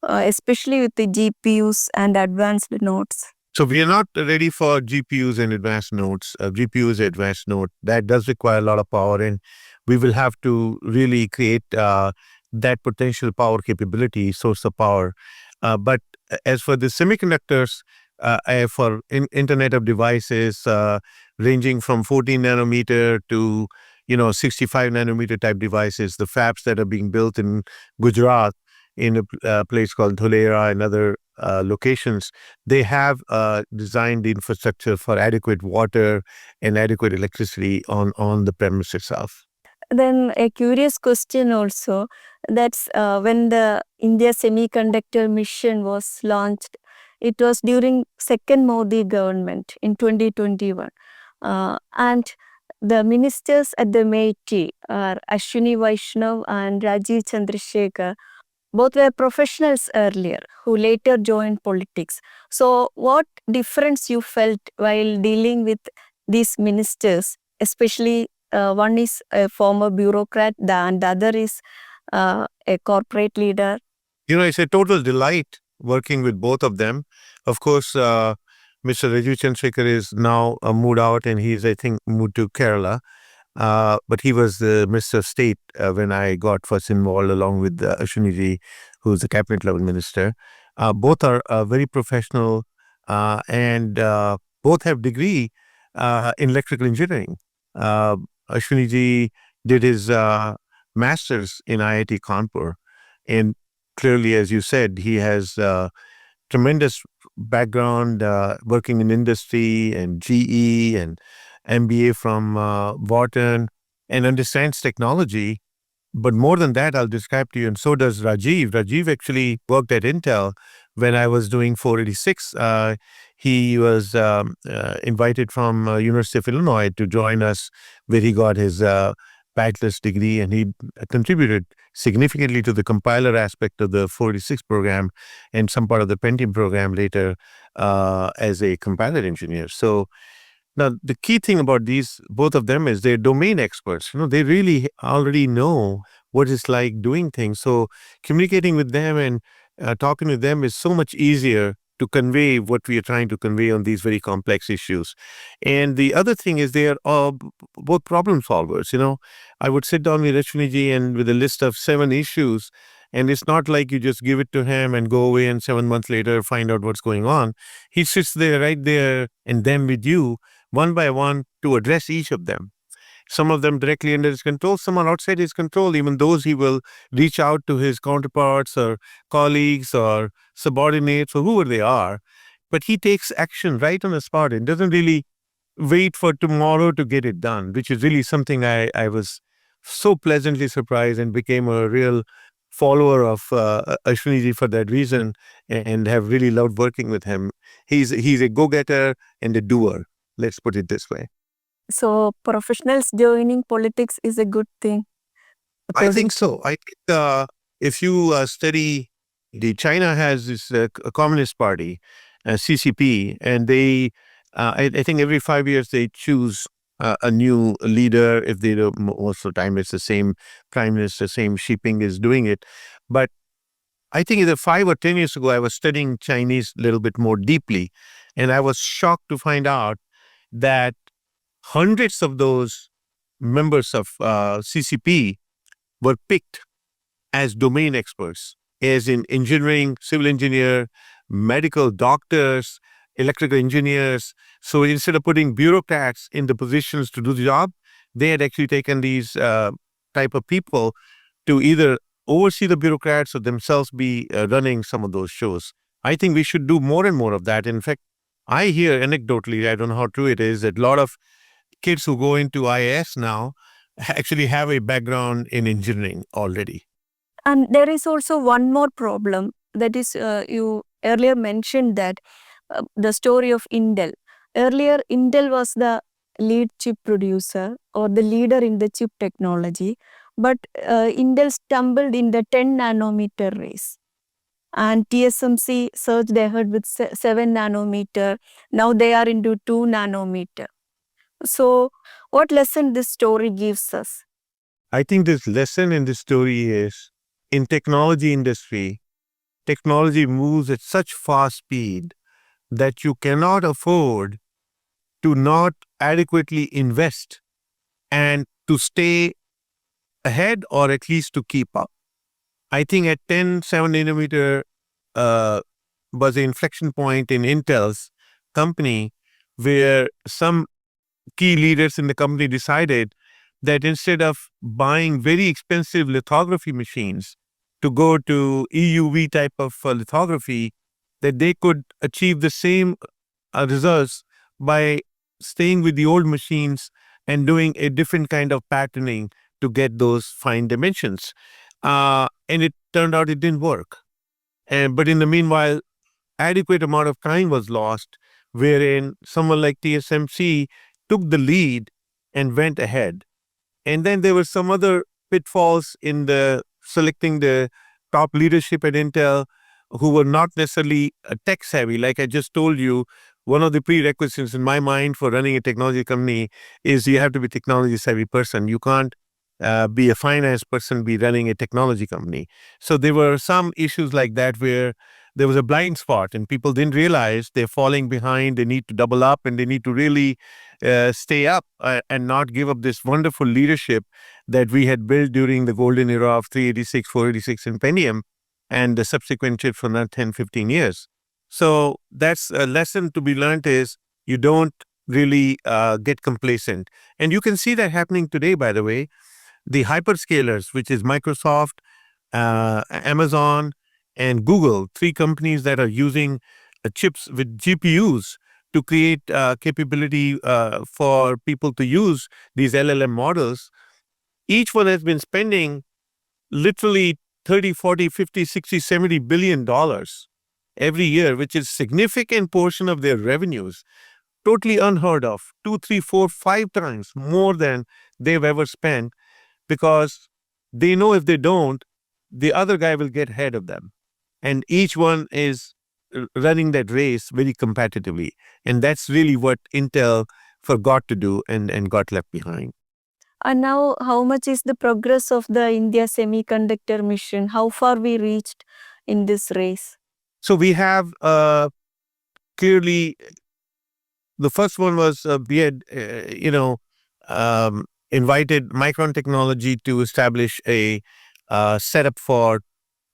especially with the GPUs and advanced nodes? So we are not ready for GPUs and advanced nodes. GPUs, advanced node, that does require a lot of power, and we will have to really create that potential power capability, source of power. But as for the semiconductors, for Internet of Devices, ranging from 14 nanometer to 65 nanometer type devices, the fabs that are being built in Gujarat, in a place called Dholera and other locations, they have designed the infrastructure for adequate water and adequate electricity on the premise itself. Then a curious question also, that's when the India Semiconductor Mission was launched, it was during second Modi government in 2021. And the ministers at the MeitY are Ashwini Vaishnav and Rajiv Chandrasekhar. Both were professionals earlier who later joined politics. So what difference you felt while dealing with these ministers, especially one is a former bureaucrat and the other is a corporate leader? It's a total delight working with both of them. Of course, Mr. Rajiv Chandrasekhar is now moved out, and he's, I think, moved to Kerala. But he was the Minister of State when I got first involved, along with Ashwini ji, who's the cabinet level minister. Both are very professional, and both have degree in electrical engineering. Ashwini ji did his master's in IIT Kanpur, and clearly, as you said, he has tremendous background working in industry and GE and MBA from Wharton, and understands technology. But more than that, I'll describe to you, and so does Rajiv. Rajiv actually worked at Intel when I was doing 486. He was invited from University of Illinois to join us, where he got his bachelor's degree, and he contributed significantly to the compiler aspect of the 486 program and some part of the Pentium program later as a compiler engineer. So now, the key thing about both of them is they're domain experts. They really already know what it's like doing things. So communicating with them and talking with them is so much easier to convey what we are trying to convey on these very complex issues. And the other thing is they are both problem solvers. I would sit down with Ashwini ji and with a list of 7 issues, and it's not like you just give it to him and go away and 7 months later find out what's going on. He sits there right there and then with you one by one to address each of them. Some of them directly under his control, some are outside his control. Even those he will reach out to his counterparts or colleagues or subordinates or whoever they are. But he takes action right on the spot and doesn't really wait for tomorrow to get it done, which is really something I was so pleasantly surprised and became a real follower of Ashwini ji for that reason, and have really loved working with him. He's a go-getter and a doer. Let's put it this way. So professionals joining politics is a good thing. I think so. I think if you study, China has this Communist Party, CCP, and I think every 5 years they choose a new leader. If they do, most of the time it's the same prime minister, same Xi Jinping is doing it. But I think either 5 or 10 years ago, I was studying Chinese a little bit more deeply, and I was shocked to find out that hundreds of those members of CCP were picked as domain experts, as in engineering, civil engineer, medical doctors, electrical engineers. So instead of putting bureaucrats in the positions to do the job, they had actually taken these type of people to either oversee the bureaucrats or themselves be running some of those shows. I think we should do more and more of that. In fact, I hear anecdotally, I don't know how true it is, that a lot of kids who go into IAS now actually have a background in engineering already. And there is also one more problem, that is, you earlier mentioned that the story of Intel. Earlier, Intel was the lead chip producer or the leader in the chip technology, but Intel stumbled in the 10 nanometer race. And TSMC surged ahead with 7 nanometer. Now they are into 2 nanometer. So, what lesson this story gives us? I think this lesson in this story is, in technology industry, technology moves at such fast speed that you cannot afford to not adequately invest and to stay ahead, or at least to keep up. I think at 7 nanometer was the inflection point in Intel's company, where some key leaders in the company decided that instead of buying very expensive lithography machines to go to EUV type of lithography, that they could achieve the same results by staying with the old machines and doing a different kind of patterning to get those fine dimensions. And it turned out it didn't work. But in the meanwhile, adequate amount of time was lost, wherein someone like TSMC took the lead and went ahead. And then there were some other pitfalls in the selecting the top leadership at Intel who were not necessarily tech savvy. Like I just told you, one of the prerequisites in my mind for running a technology company is you have to be a technology savvy person. You can't be a finance person, be running a technology company. So there were some issues like that where there was a blind spot and people didn't realize they're falling behind. They need to double up and they need to really stay up and not give up this wonderful leadership that we had built during the golden era of 386, 486 and Pentium and the subsequent chips for another 10, 15 years. So that's a lesson to be learned, is you don't really get complacent. And you can see that happening today, by the way. The hyperscalers, which is Microsoft, Amazon, and Google, 3 companies that are using chips with GPUs to create capability for people to use these LLM models. Each one has been spending literally 30, 40, 50, 60, 70 billion dollars every year, which is a significant portion of their revenues. Totally unheard of. 2, 3, 4, 5 times more than they've ever spent, because they know if they don't, the other guy will get ahead of them. And each one is running that race very competitively. And that's really what Intel forgot to do and got left behind. And now, how much is the progress of the India semiconductor mission? How far we reached in this race? So we have clearly, the first one was we had, invited Micron Technology to establish a setup for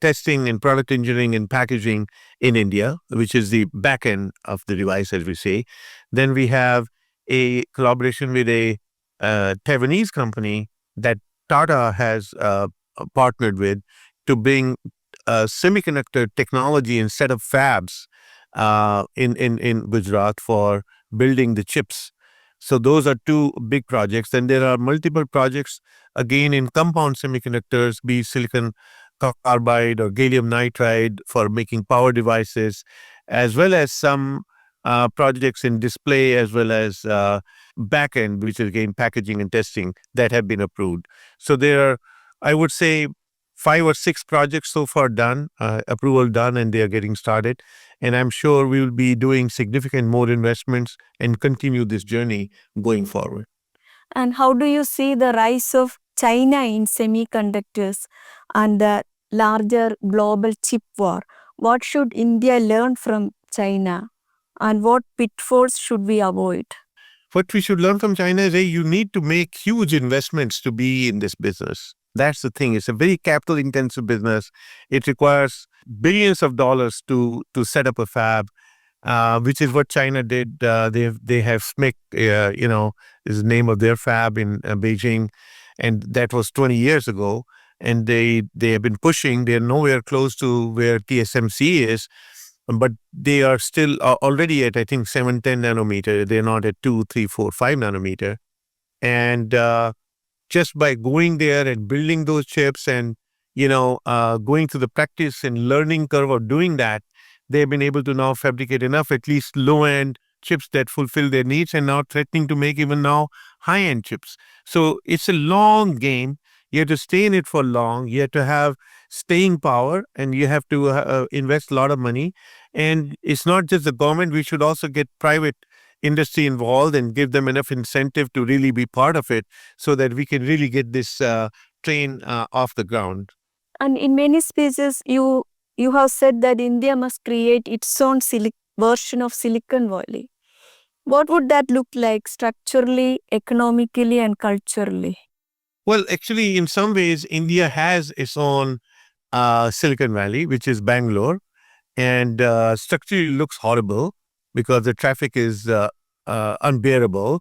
testing and product engineering and packaging in India, which is the back end of the device, as we say. Then we have a collaboration with a Taiwanese company that Tata has partnered with to bring semiconductor technology and set of fabs in Gujarat for building the chips. So those are 2 big projects. Then there are multiple projects again in compound semiconductors, be silicon carbide or gallium nitride for making power devices, as well as some projects in display, as well as back end, which is again packaging and testing, that have been approved. So there are I would say 5 or 6 projects so far done, approval done, and they are getting started. And I'm sure we will be doing significant more investments and continue this journey going forward. And how do you see the rise of China in semiconductors and the larger global chip war? What should India learn from China and what pitfalls should we avoid? What we should learn from China is you need to make huge investments to be in this business. That's the thing. It's a very capital intensive business. It requires billions of dollars to set up a fab, which is what China did. They have SMIC, is the name of their fab in Beijing, and that was 20 years ago. And they have been pushing. They're nowhere close to where TSMC is, but they are still already at, I think, 7-10 nanometer. They're not at 2, 3, 4, 5 nanometer. And just by going there and building those chips and, going through the practice and learning curve of doing that, they've been able to now fabricate enough, at least low-end chips that fulfill their needs, and now threatening to make even now high-end chips. So it's a long game. You have to stay in it for long. You have to have staying power, and you have to invest a lot of money. And it's not just the government. We should also get private industry involved and give them enough incentive to really be part of it so that we can really get this train off the ground. And in many speeches, you have said that India must create its own version of Silicon Valley. What would that look like structurally, economically, and culturally? Well, actually, in some ways, India has its own Silicon Valley, which is Bangalore, and structurally looks horrible because the traffic is unbearable.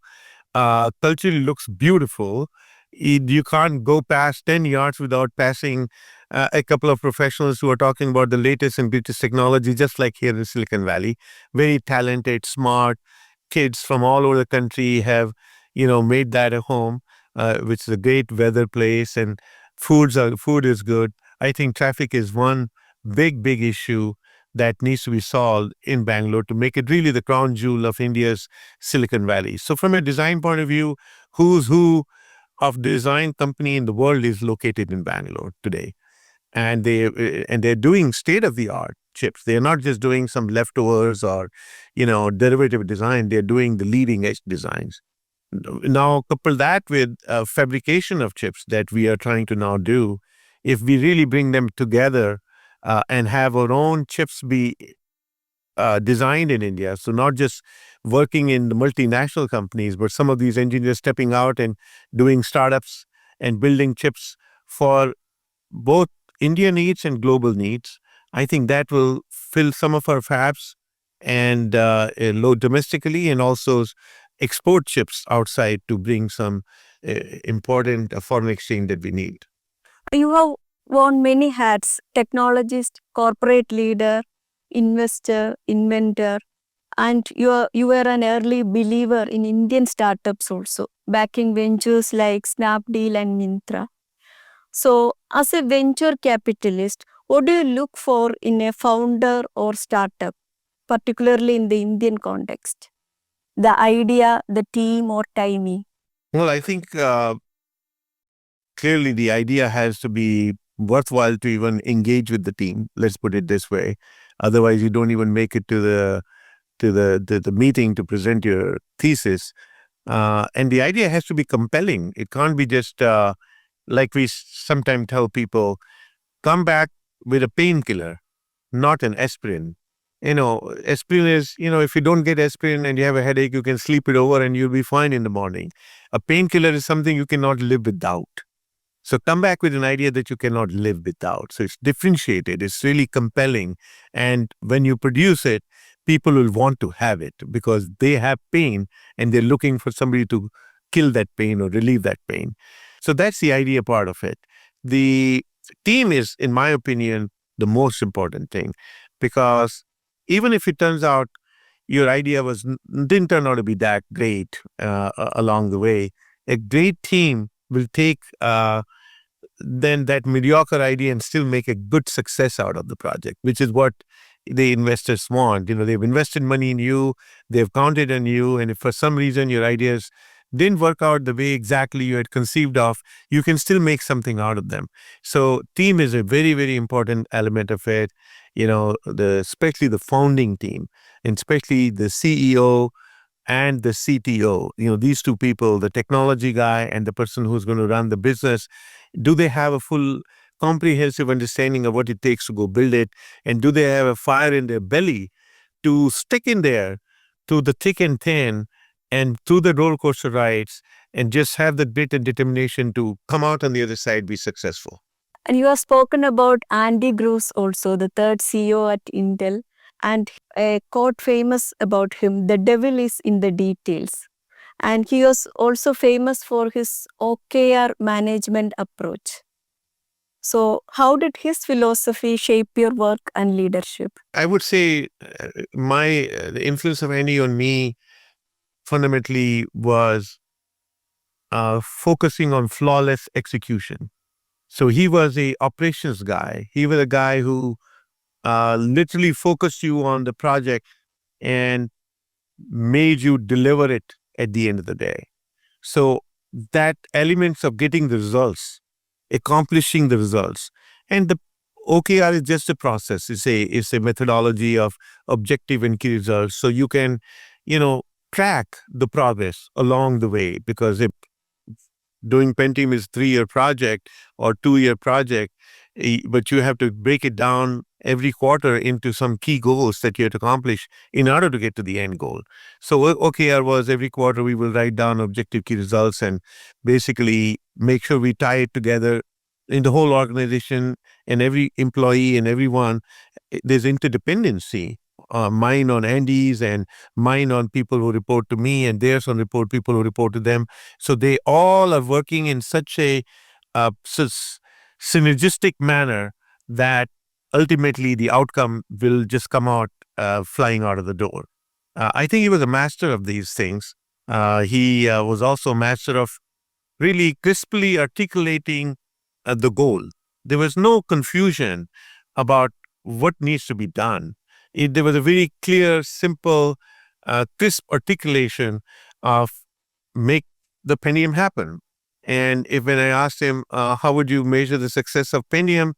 Culturally looks beautiful. You can't go past 10 yards without passing a couple of professionals who are talking about the latest and greatest technology, just like here in Silicon Valley. Very talented, smart kids from all over the country have, made that a home, which is a great weather place, and food is good. I think traffic is one big issue that needs to be solved in Bangalore to make it really the crown jewel of India's Silicon Valley. So from a design point of view, who's who of design company in the world is located in Bangalore today. And they're doing state-of-the-art chips. They're not just doing some leftovers or, derivative design. They're doing the leading-edge designs. Now, couple that with fabrication of chips that we are trying to now do. If we really bring them together and have our own chips be designed in India, so not just working in the multinational companies, but some of these engineers stepping out and doing startups and building chips for both India needs and global needs, I think that will fill some of our fabs and load domestically, and also export chips outside to bring some important foreign exchange that we need. You have worn many hats: technologist, corporate leader, investor, inventor, and you were an early believer in Indian startups also, backing ventures like Snapdeal and Myntra. So, as a venture capitalist, what do you look for in a founder or startup, particularly in the Indian context? The idea, the team, or timing? Well, I think clearly the idea has to be worthwhile to even engage with the team. Let's put it this way. Otherwise, you don't even make it to the meeting to present your thesis. And the idea has to be compelling. It can't be just like we sometimes tell people, come back with a painkiller, not an aspirin. Aspirin is, if you don't get aspirin and you have a headache, you can sleep it over and you'll be fine in the morning. A painkiller is something you cannot live without. So come back with an idea that you cannot live without. So it's differentiated, it's really compelling. And when you produce it, people will want to have it because they have pain and they're looking for somebody to kill that pain or relieve that pain. So that's the idea part of it. The team is, in my opinion, the most important thing, because even if it turns out your idea didn't turn out to be that great along the way, a great team will take then that mediocre idea and still make a good success out of the project, which is what the investors want. They've invested money in you, they've counted on you, and if for some reason your ideas didn't work out the way exactly you had conceived of, you can still make something out of them. So team is a very, very important element of it. Especially the founding team, and especially the CEO and the CTO, these two people, the technology guy and the person who's going to run the business, do they have a full comprehensive understanding of what it takes to go build it? And do they have a fire in their belly to stick in there to the thick and thin and through the roller coaster rides and just have the grit and determination to come out on the other side, be successful? And you have spoken about Andy Grove also, the third CEO at Intel, and a quote famous about him, the devil is in the details. And he was also famous for his OKR management approach. So how did his philosophy shape your work and leadership? I would say the influence of Andy on me fundamentally was focusing on flawless execution. So he was a operations guy. He was a guy who literally focused you on the project and made you deliver it at the end of the day. So that elements of getting the results, accomplishing the results, and the OKR is just a process. It's a methodology of objective and key results. So you can, track the progress along the way, because if doing Pentium is 3-year project or 2-year project, but you have to break it down every quarter into some key goals that you have to accomplish in order to get to the end goal. So OKR was every quarter we will write down objective key results and basically make sure we tie it together in the whole organization, and every employee and everyone, there's interdependency. Mine on Andy's and mine on people who report to me, and theirs on people who report to them. So they all are working in such a synergistic manner that ultimately the outcome will just come out flying out of the door. I think he was a master of these things. He was also a master of really crisply articulating the goal. There was no confusion about what needs to be done. There was a very clear, simple, crisp articulation of make the Pentium happen. And when I asked him, how would you measure the success of Pentium?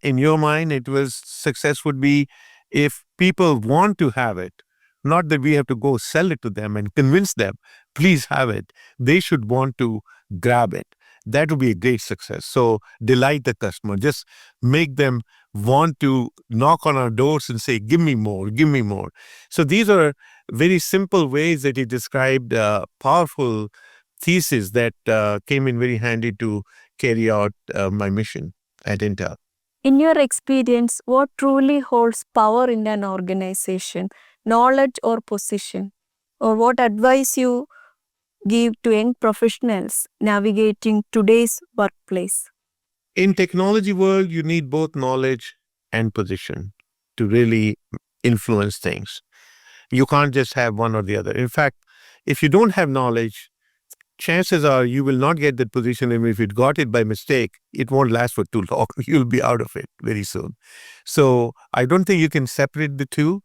In your mind, it was success would be if people want to have it, not that we have to go sell it to them and convince them, please have it. They should want to grab it. That would be a great success. So delight the customer, just make them want to knock on our doors and say, give me more, give me more. So these are very simple ways that he described powerful thesis that came in very handy to carry out my mission at Intel. In your experience, what truly holds power in an organization, knowledge or position? Or what advice you give to young professionals navigating today's workplace? In technology world, you need both knowledge and position to really influence things. You can't just have one or the other. In fact, if you don't have knowledge, chances are you will not get that position, and if you got it by mistake, it won't last for too long. You'll be out of it very soon. So I don't think you can separate the two.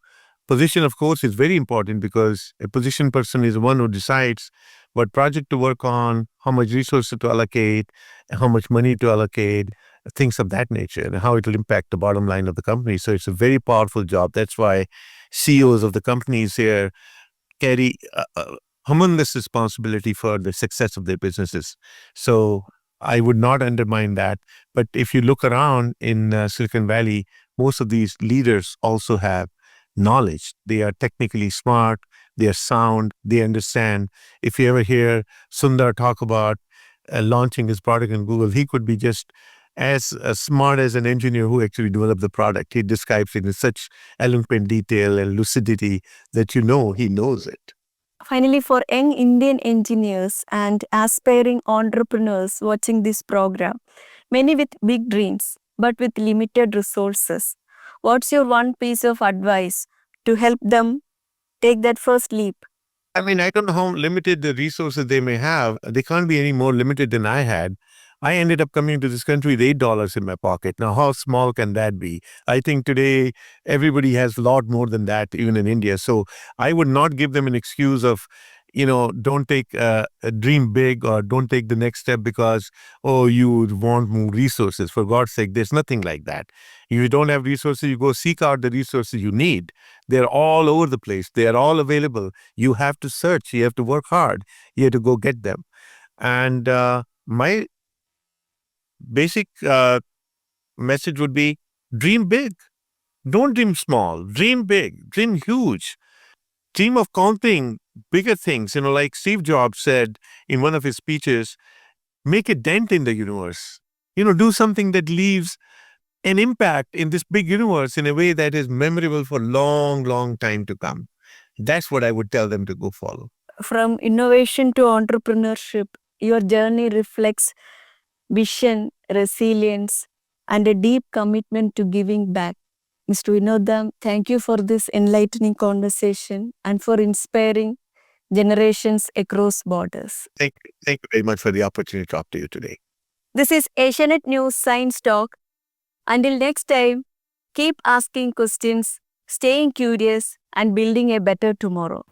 Position, of course, is very important, because a position person is the one who decides what project to work on, how much resources to allocate, how much money to allocate, things of that nature, and how it will impact the bottom line of the company. So it's a very powerful job. That's why CEOs of the companies here carry humongous responsibility for the success of their businesses. So I would not undermine that. But if you look around in Silicon Valley, most of these leaders also have knowledge. They are technically smart, they are sound, they understand. If you ever hear Sundar talk about launching his product in Google, he could be just as smart as an engineer who actually developed the product. He describes it in such eloquent detail and lucidity that he knows it. Finally, for young Indian engineers and aspiring entrepreneurs watching this program, many with big dreams but with limited resources, what's your one piece of advice to help them take that first leap? I mean, I don't know how limited the resources they may have. They can't be any more limited than I had. I ended up coming to this country with $8 in my pocket. Now, how small can that be? I think today everybody has a lot more than that, even in India. So I would not give them an excuse of, don't take a dream big or don't take the next step because, oh, you want more resources. For God's sake, there's nothing like that. If you don't have resources, you go seek out the resources you need. They're all over the place. They are all available. You have to search. You have to work hard. You have to go get them. And my basic message would be dream big. Don't dream small. Dream big. Dream huge. Dream of conquering bigger things. Like Steve Jobs said in one of his speeches, make a dent in the universe. Do something that leaves an impact in this big universe in a way that is memorable for long, long time to come. That's what I would tell them to go follow. From innovation to entrepreneurship, your journey reflects vision, resilience, and a deep commitment to giving back. Mr. Vinodam, thank you for this enlightening conversation and for inspiring generations across borders. Thank you very much for the opportunity to talk to you today. This is Asianet News Science Talk. Until next time, keep asking questions, staying curious, and building a better tomorrow.